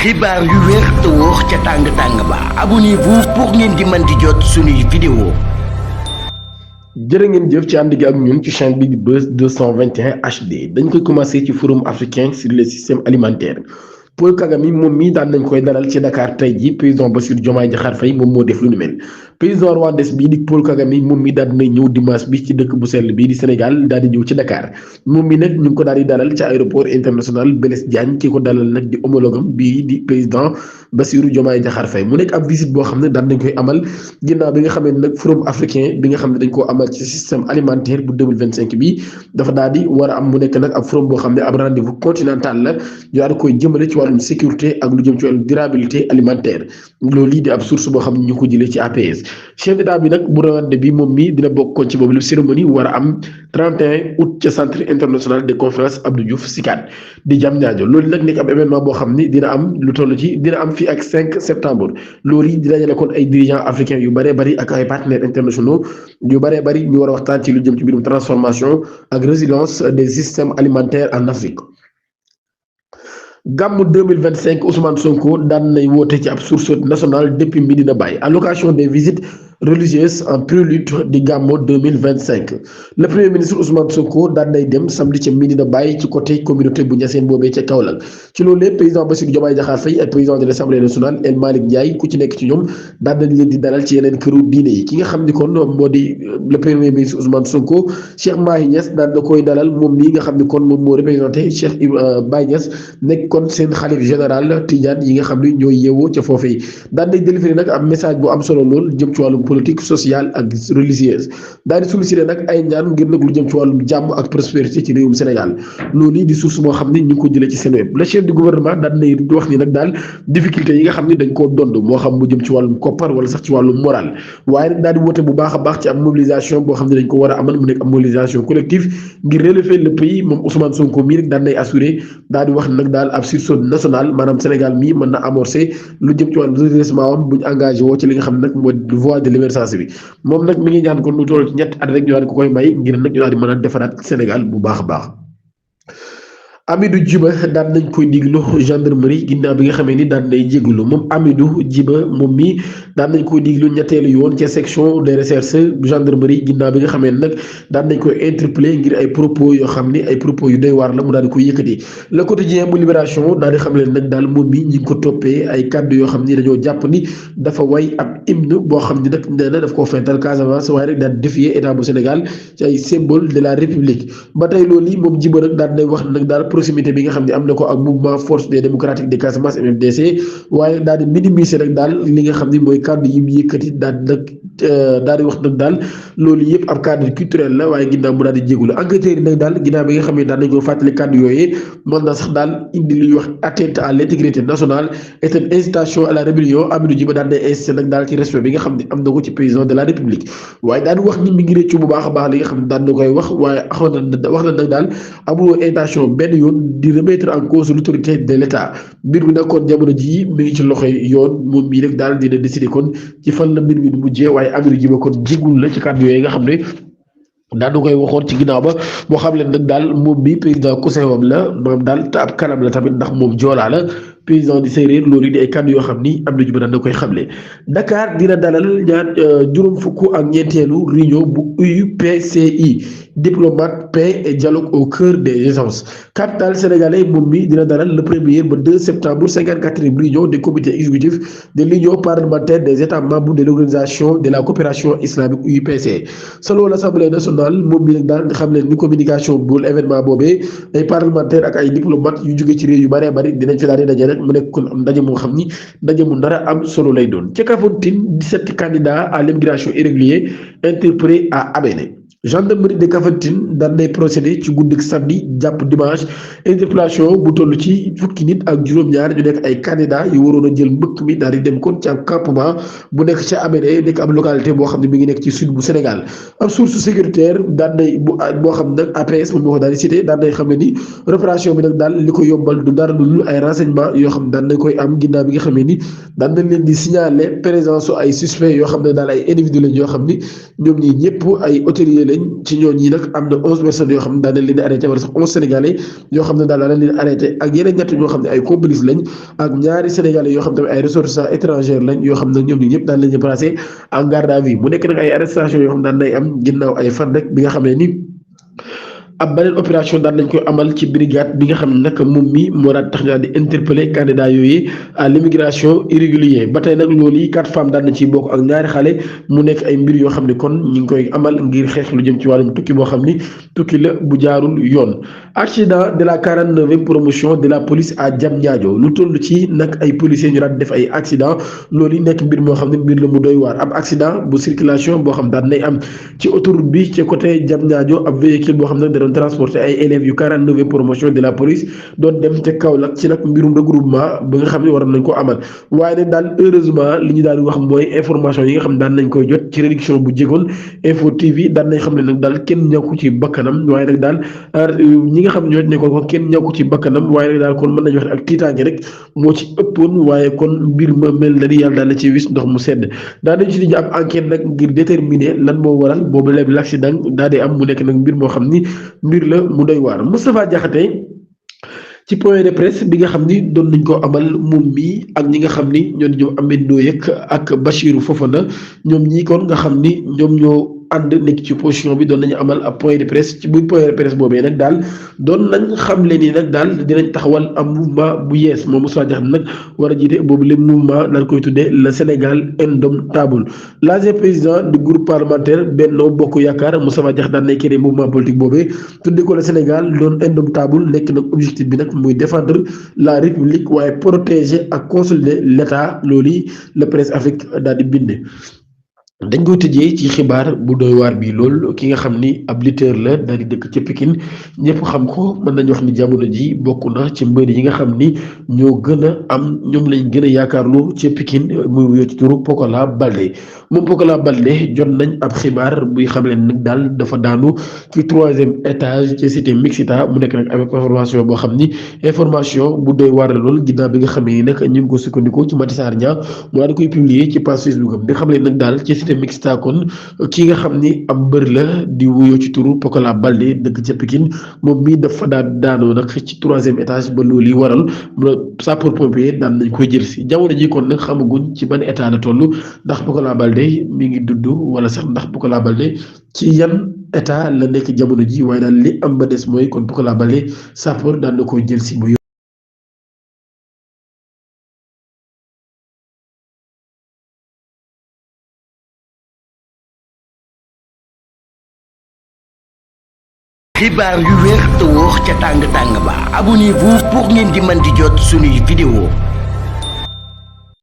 xibaar yu wér te wóor ca tàng-tàng ba abonnez-vous pour ngeen di mën di jot suñuy vidéo. jërë ngeen jëf ci ànd gi ak ñun ci chaîne bi di Buzz 221 HD dañ koy commencé ci forum africain sur le système alimentaire. Paul Kagame moom mii daan nañ koy dalal ci Dakar tey jii président Bassirou Diomaye Diakhar Faye moom moo def lu ni mel président rwandais bii di Paul Kagame moom mii daal dina ñëw dimanche bi ci dëkk bu sell bii di Sénégal daal di ñëw ci Dakar moom mi nag ñu ngi ko daal di dalal ci aéroport international Blaise Diagne ki ko dalal nag di homologam bii di président Bassirou Diomaye Diakhar Faye mu nekk ab visite boo xam ne daan nañ koy amal ginnaaw bi nga xamee ne nag forum africain bi nga xam ne dañ koo amal ci système alimentaire bu 2025 bi dafa daal di war a am mu nekk nag ab forum boo xam ne ab rendez-vous continental la ñu daal di koy jëmale ci wàllum sécurité ak lu jëm ci wàllum durabilité alimentaire loolu lii di ab source boo xam ne ñu ko jëlee ci APS chef d'état bi nag bu Rwanda bi moom mii dina bokkoon ci boobu la cérémonie war a am 31 août ca centre international de conférence Abdou Diouf SICAD di Diamniadio loolu nag nekk ab événement boo xam ni dina am lu toll ci dina am fii ak 5 septembre loolu yi dina dajale kon ay dirigeants africains yu bëree bëri ak ay partenaires internationaux yu bëree bëri ñu war a waxtaan ci lu jëm ci mbirum transformation ak résilience des systèmes alimentaires en Afrique. Gàmmu 2025 Ousmane Sonko daan nay woote ci ab sursaut nationale depuis Medina Baye à l'occasion des visites religieuses en prélude di Gàmmu 2025 le premier ministre Ousmane Sonko daan nay dem samedi ca Medina Baye ci côté communauté bu Niassène boobee ca Kaolack ci loolu lépp président Bassirou Diomaye Diakhar Faye ak président de l'Assemblée nationale El Malick Ndiaye ku ci nekk ci ñoom daan nañ leen di dalal ci yeneen këru diine yi ki nga xam ni kon moo di le premier ministre Ousmane Sonko Cheikh Mahi Niass daan na koy dalal moom mii nga xam ni kon moom moo représenté Cheikh Baye Niass nekk kon seen xalif général Tidiane yi nga xam ni ñooy yeewoo ca foofee daan nañ délivrer nag am message bu am solo lool jëm ci wàllum politique sociale ak religieuse daal di solliciter nag ay ñaan ngir nag lu jëm ci wàllum jàmm ak prospérité ci réewum Sénégal loolu di source boo xam ni ñu ngi ko jëlee ci seen web le chef du gouvernement daan nay wax ni nag daal difficulté yi nga xam ni dañ koo dond moo xam mu jëm ci wàllum koppar wala sax ci wàllum moral waaye nag daal di woote bu baax a baax ci am mobilisation boo xam ne dañ ko war a amal mu nekk am mobilisation collective ngir relever le pays moom Ousmane Sonko mii rek daan nay assuré daal di wax nag daal ab sursaut national maanaam Sénégal mii mën na amorcer lu jëm ci wàllum redressement am bu ñu engagé woo ci li nga xam ne nag mooy voie de l'émergence bi moom nag mi ngi ñaan kon lu toll ci ñett at rek ñu daal di ko koy may ngir nag ñu daal di mën a defaraat Sénégal bu baax a baax. Amidou Djiba daan nañ koy diglu gendarmerie ginnaaw bi nga xamee ni daan nay jéglu moom Amidou Djiba moom mi daan nañ koy diglu ñetteelu yoon ca section de recherche gendarmerie ginnaaw bi nga xamee ni nag daan nañ koy interpellé ngir ay propos yoo xam ni ay propos yu doy waar la mu daal di koy yëkkati le quotidien bu libération daal di xam leen nag daal moom mi ñi ngi ko toppee ay kàddu yoo xam ni dañoo jàpp ni dafa way ab hymne boo xam ni nag nee na daf koo fental Casamance waaye rek daal di défier état bu Sénégal ci ay symbole de la république ba tey loolu yi moom Djiba nag daan nay wax nag daal proximité bi nga xam ne am na ko ak mouvement force des démocratiques de Casamance MFDC waaye daal di minimiser rek daal li nga xam ne mooy kàddu yi mu yëkkati daal di wax nag daal loolu yëpp ab cadre culturel la waaye ginnaaw mu daal di jégalu enquêteurs yi nag daal ginnaaw bi nga xam ne daal nañ ko fàttali kàddu yooyee mën na sax daal indi li ñuy wax atteinte à l'intégrité nationale et une incitation à la rébellion Amidou Djiba daal day insisté nag daal ci respect bi nga xam ne am na ko ci président de la république waaye daal di wax ni mi ngi réccu bu baax a baax li nga xam ne daan na koy wax waaye wax na nag daal amuloo intention benn yoon di remettre en cause l'autorité de l'État mbir mi nag kon jamono jii mi ngi ci loxoy yoon moom mii rek daal dina décider kon ci fan la mbir mi mujjee waaye Amidou Djiba kon jégul la ci kàddu yooyu nga xam ne daanu koy waxoon ci ginnaaw ba moo xam leen nag daal moom bi président Cousin wam la moom daal te ab kanam la tamit ndax moom joolaa la président di séeréer loolu di ay kàddu yoo xam ni Amidou Djiba daan na koy xamle Dakar dina dalal ñaar juróom fukk ak ñeenteelu réunion bu UPCI diplomate paix et dialogue au cœur des essences capitale sénégalais moom mi dina dalal le 1er ba 2 septembre 54e réunion du comité exécutif de l'union parlementaire des états membres de l'organisation de la coopération islamique UPC selon l'Assemblée nationale moom mi nag daal nga xam leen ni communication bu événement boobee ay parlementaires ak ay diplomates yu jóge ci réew yu bëree bëri dinañ fi daal di daje rek mu nekk kon am ndaje moo xam ni ndaje mu ndara am solo lay doon ca Kafountine 17 candidats à l'immigration irrégulière interpellés à Abéné gendarmerie de Kafountine daan nay procédé ci guddik samedi jàpp dimanche interpellation bu toll ci fukki nit ak juróom-ñaar ñu nekk ay candidats yu waroon a jël mbëkk mi daal di dem kon ci am campement bu nekk ca Abéné nekk am localité boo xam ne mi ngi nekk ci sud bu Sénégal am source sécuritaire daan nay boo xam nag APS moom moo ko daal di cité daan nay xam ne ni opération bi nag daal li ko yombal du dara lu ay renseignement yoo xam ne daan nañ koy am ginnaaw bi nga xam ne ni daan nañ leen di signaler présence ay suspects yoo xam ne daal ay individus lañ yoo xam ni ñoom ñi ñëpp ay hôteliers lañ ci ñooñu nag am na 11 personnes yoo xam ne daan nañ leen arrêté wala sax 11 sénégalais yoo xam ne daal daan nañ leen arrêté ak yeneen ñett ñoo xam ne ay complices lañ ak ñaari sénégalais yoo xam ne ay ressortissants étrangers lañ yoo xam ne ñoom ñi ñëpp daan leen placé en garde à vue mu nekk nag ay arrestation yoo xam ne daan nay am ginnaaw ay fan rek bi nga xam ne ni ab beneen opération daan nañ koy amal ci brigade bi nga xam ne nag moom mi moo daan tax daal di interpeller candidat yooyu à l'immigration irrégulier ba tey nag loolu yi 4 femmes daan na ciy bokk ak ñaari xale mu nekk ay mbir yoo xam ne kon ñu ngi koy amal ngir xeex lu jëm ci wàllum tukki boo xam ni tukki la bu jaarul yoon. accident de la 49e promotion de la police à Diamniadio lu toll ci nag ay policiers ñu daan def ay accident loolu yi nekk mbir moo xam ne mbir la mu doy waar ab accident bu circulation boo xam daan nay am ci autoroute bi ci côté Diamniadio ab véhicule boo xam ne transporté ay élèves yu 49e promotion de la police doon dem ca Kaolack ci nag mbirum regroupement ba nga xam ne waroon nañ ko amal waaye nag daal heureusement li ñu daal di wax mooy information yi nga xam ne daan nañ koy jot ci réduction bu jégoon Info TV daan nañ xam ne nag daal kenn ñàkku ci bakkanam waaye nag daal ñi nga xam ñoo nekkoon ko kenn ñàkku ci bakkanam waaye nag daal kon mën nañu wax ak tiitaange rek moo ci ëppoon waaye kon mbir ma mel na ni yàlla daal la ci wis ndox mu sedd daal nañ ci di ab enquête nag ngir déterminer lan moo waral boobu léegi l'accident daal di am mu nekk nag mbir moo xam ni mbir la mu doy waar Moustapha Diakhaté ci point de presse bi nga xam ni doon nañ ko amal moom mii ak ñi nga xam ni ñoom Ameth Ndoye ak Bachirou Fofana ñoom ñii kon nga xam ni ñoom ñoo ànd nekk ci position bi doon nañu amal ab point de presse ci bu point de presse boobee nag daal doon nañ xam leen ni nag daal dinañ taxawal am mouvement bu yees moom Moustapha Diakhaté nag war a jiite boobu le mouvement dañ koy tuddee le Sénégal indomptable l'ancien président du groupe parlementaire Benno Bokk Yaakaar Moustapha Diakhaté daan nay créé mouvement politique boobee tuddee ko le Sénégal doon indomptable nekk nag objectif bi nag muy défendre la république waaye protéger ak consolider l'état loolu yi la presse Afrique daal di bind. dañ koy tëjee ci xibaar bu doy waar bi lool ki nga xam ni ab lutteur la daal di dëkk ca Pikine ñëpp xam ko mën nañu wax ni jamono ji bokk na ci mbër yi nga xam ni ñoo gën a am ñoom lañ gën a yaakaarlu ca Pikine muy wuyoo ci turu Pokola Baldé moom Pokola Baldé jot nañ ab xibaar buy xam leen nag daal dafa daanu ci 3e étage ci cité Mixita mu nekk nag avec information boo xam ni information bu doy waar la lool ginnaaw bi nga xam ne nag ñu ngi ko sukkandikoo ci Mati Sarr Niang mu daal di koy publier ci page Facebook am di xam leen nag daal ci cité Mixita kon ki nga xam ni am mbër la di wuyoo ci turu Pokola Baldé dëkk ca Pikine moom mii dafa daan daanoo nag ci 3e étage ba loolu yi waral sapeurs-pompiers daan nañ koy jël si jamono ji kon nag xamaguñ ci ban état la toll ndax Pokola Baldé mi ngi dudd wala sax ndax Pokola Baldé ci yan état la nekk jamono ji waaye daal li am ba des mooy kon Pokola Baldé sapeur daan na koy jël si mu xibaar yu wér te wóor ca tàng tàng ba abonnez-vous pour ngeen di mën di jot suñuy vidéo